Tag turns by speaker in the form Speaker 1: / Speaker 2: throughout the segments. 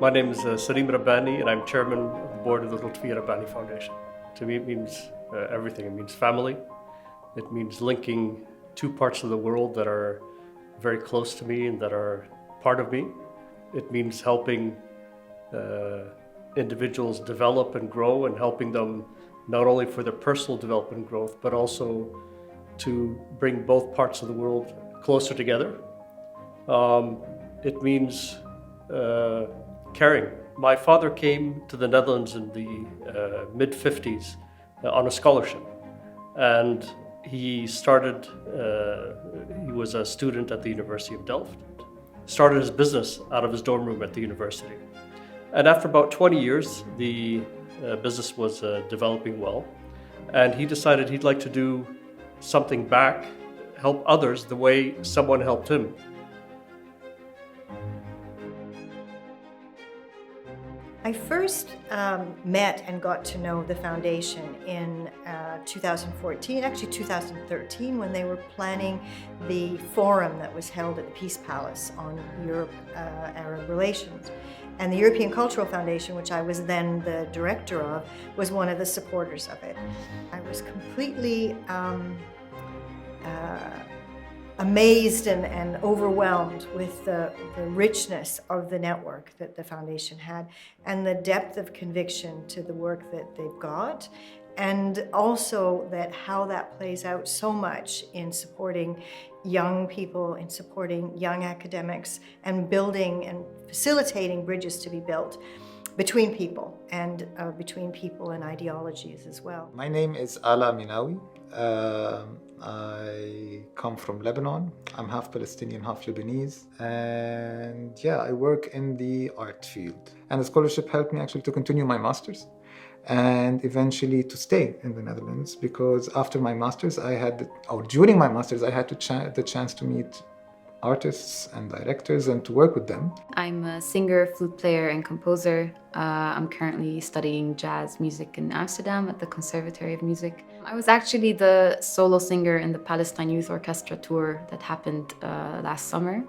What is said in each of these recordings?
Speaker 1: My name is Lutfia Rabbani, and I'm chairman of the board of the Lutfia Rabbani Foundation. To me, it means everything. It means family. It means linking two parts of the world that are very close to me and that are part of me. It means helping individuals develop and grow, and helping them not only for their personal development and growth, but also to bring both parts of the world closer together. It means caring. My father came to the Netherlands in the mid-50s on a scholarship, and he started, he was a student at the University of Delft, started his business out of his dorm room at the university. And after about 20 years, the business was developing well, and he decided he'd like to do something back, help others the way someone helped him.
Speaker 2: I first met and got to know the foundation in 2014, actually 2013, when they were planning the forum that was held at the Peace Palace on Europe-Arab relations. And the European Cultural Foundation, which I was then the director of, was one of the supporters of it. I was completely amazed and overwhelmed with the richness of the network that the foundation had, and the depth of conviction to the work that they've got, and also that how that plays out so much in supporting young people, in supporting young academics, and building and facilitating bridges to be built between people and ideologies as well.
Speaker 3: My name is Ala Minawi. I come from Lebanon. I'm half Palestinian, half Lebanese. And yeah, I work in the art field. And the scholarship helped me actually to continue my master's and eventually to stay in the Netherlands, because after my master's, during my master's, I had the chance to meet artists and directors and to work with them.
Speaker 4: I'm a singer, flute player, and composer. I'm currently studying jazz music in Amsterdam at the Conservatory of Music. I was actually the solo singer in the Palestine Youth Orchestra tour that happened last summer.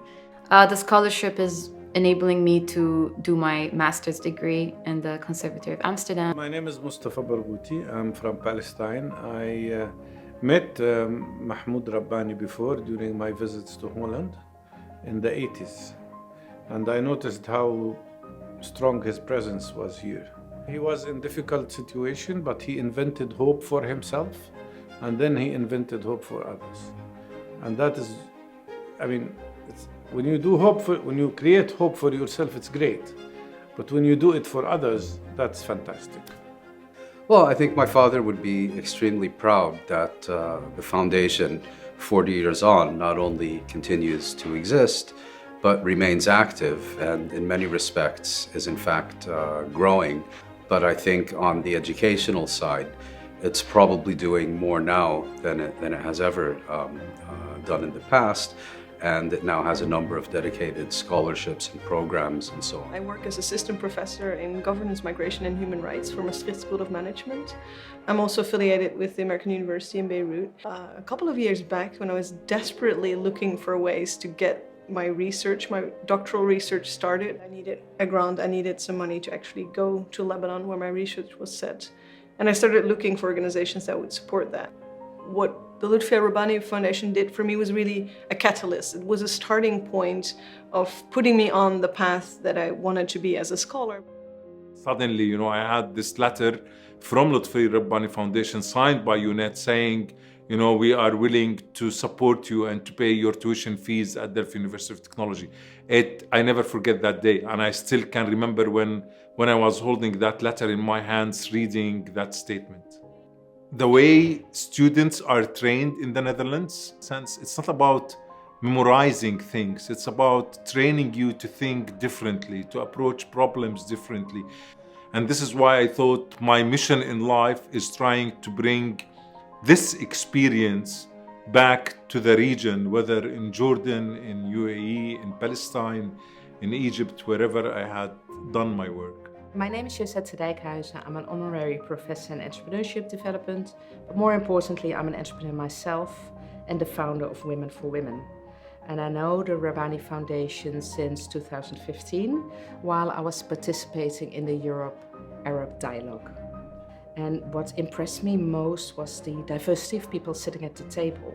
Speaker 4: The scholarship is enabling me to do my master's degree in the Conservatory of Amsterdam.
Speaker 5: My name is Mustafa Barghouti. I'm from Palestine. I met Mahmoud Rabbani before during my visits to Holland in the 80s, and I noticed how strong his presence was here. He was in a difficult situation, but he invented hope for himself, and then he invented hope for others. And that is, I mean, when you create hope for yourself, it's great, but when you do it for others, that's fantastic.
Speaker 6: Well, I think my father would be extremely proud that the foundation, 40 years on, not only continues to exist, but remains active and in many respects is in fact growing. But I think on the educational side, it's probably doing more now than it has ever done in the past. And it now has a number of dedicated scholarships and programs and so on.
Speaker 7: I work as assistant professor in governance, migration and human rights for Maastricht School of Management. I'm also affiliated with the American University in Beirut. A couple of years back, when I was desperately looking for ways to get my doctoral research started, I needed a grant, I needed some money to actually go to Lebanon where my research was set. And I started looking for organizations that would support that. What the Lutfia Rabbani Foundation did for me was really a catalyst. It was a starting point of putting me on the path that I wanted to be as a scholar.
Speaker 5: Suddenly, I had this letter from Lutfia Rabbani Foundation signed by UNET saying, we are willing to support you and to pay your tuition fees at Delft University of Technology. I never forget that day, and I still can remember when I was holding that letter in my hands, reading that statement. The way students are trained in the Netherlands, it's not about memorizing things, it's about training you to think differently, to approach problems differently. And this is why I thought my mission in life is trying to bring this experience back to the region, whether in Jordan, in UAE, in Palestine, in Egypt, wherever I had done my work.
Speaker 8: My name is Josette Dijkhuizen. I'm an honorary professor in entrepreneurship development, but more importantly, I'm an entrepreneur myself and the founder of Women for Women. And I know the Rabbani Foundation since 2015, while I was participating in the Europe-Arab dialogue. And what impressed me most was the diversity of people sitting at the table.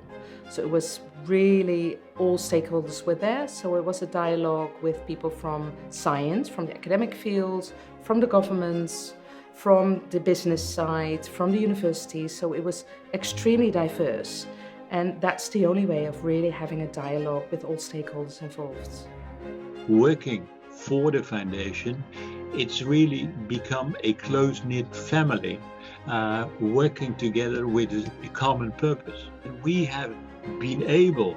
Speaker 8: So it was really, all stakeholders were there. So it was a dialogue with people from science, from the academic fields, from the governments, from the business side, from the universities. So it was extremely diverse. And that's the only way of really having a dialogue with all stakeholders involved.
Speaker 9: Working for the foundation, it's really become a close-knit family, working together with a common purpose. And we have been able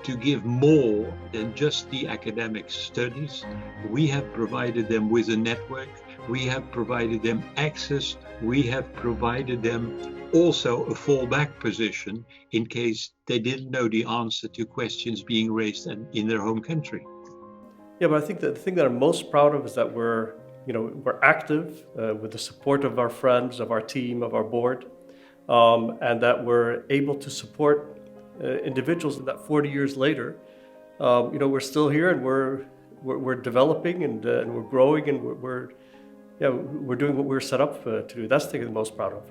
Speaker 9: to give more than just the academic studies. We have provided them with a network, we have provided them access, we have provided them also a fallback position in case they didn't know the answer to questions being raised in their home country.
Speaker 1: Yeah, but I think that the thing that I'm most proud of is that we're active with the support of our friends, of our team, of our board, and that we're able to support individuals, and that 40 years later, we're still here and we're developing and we're growing and we're doing what we're set up to do. That's the thing I'm most proud of.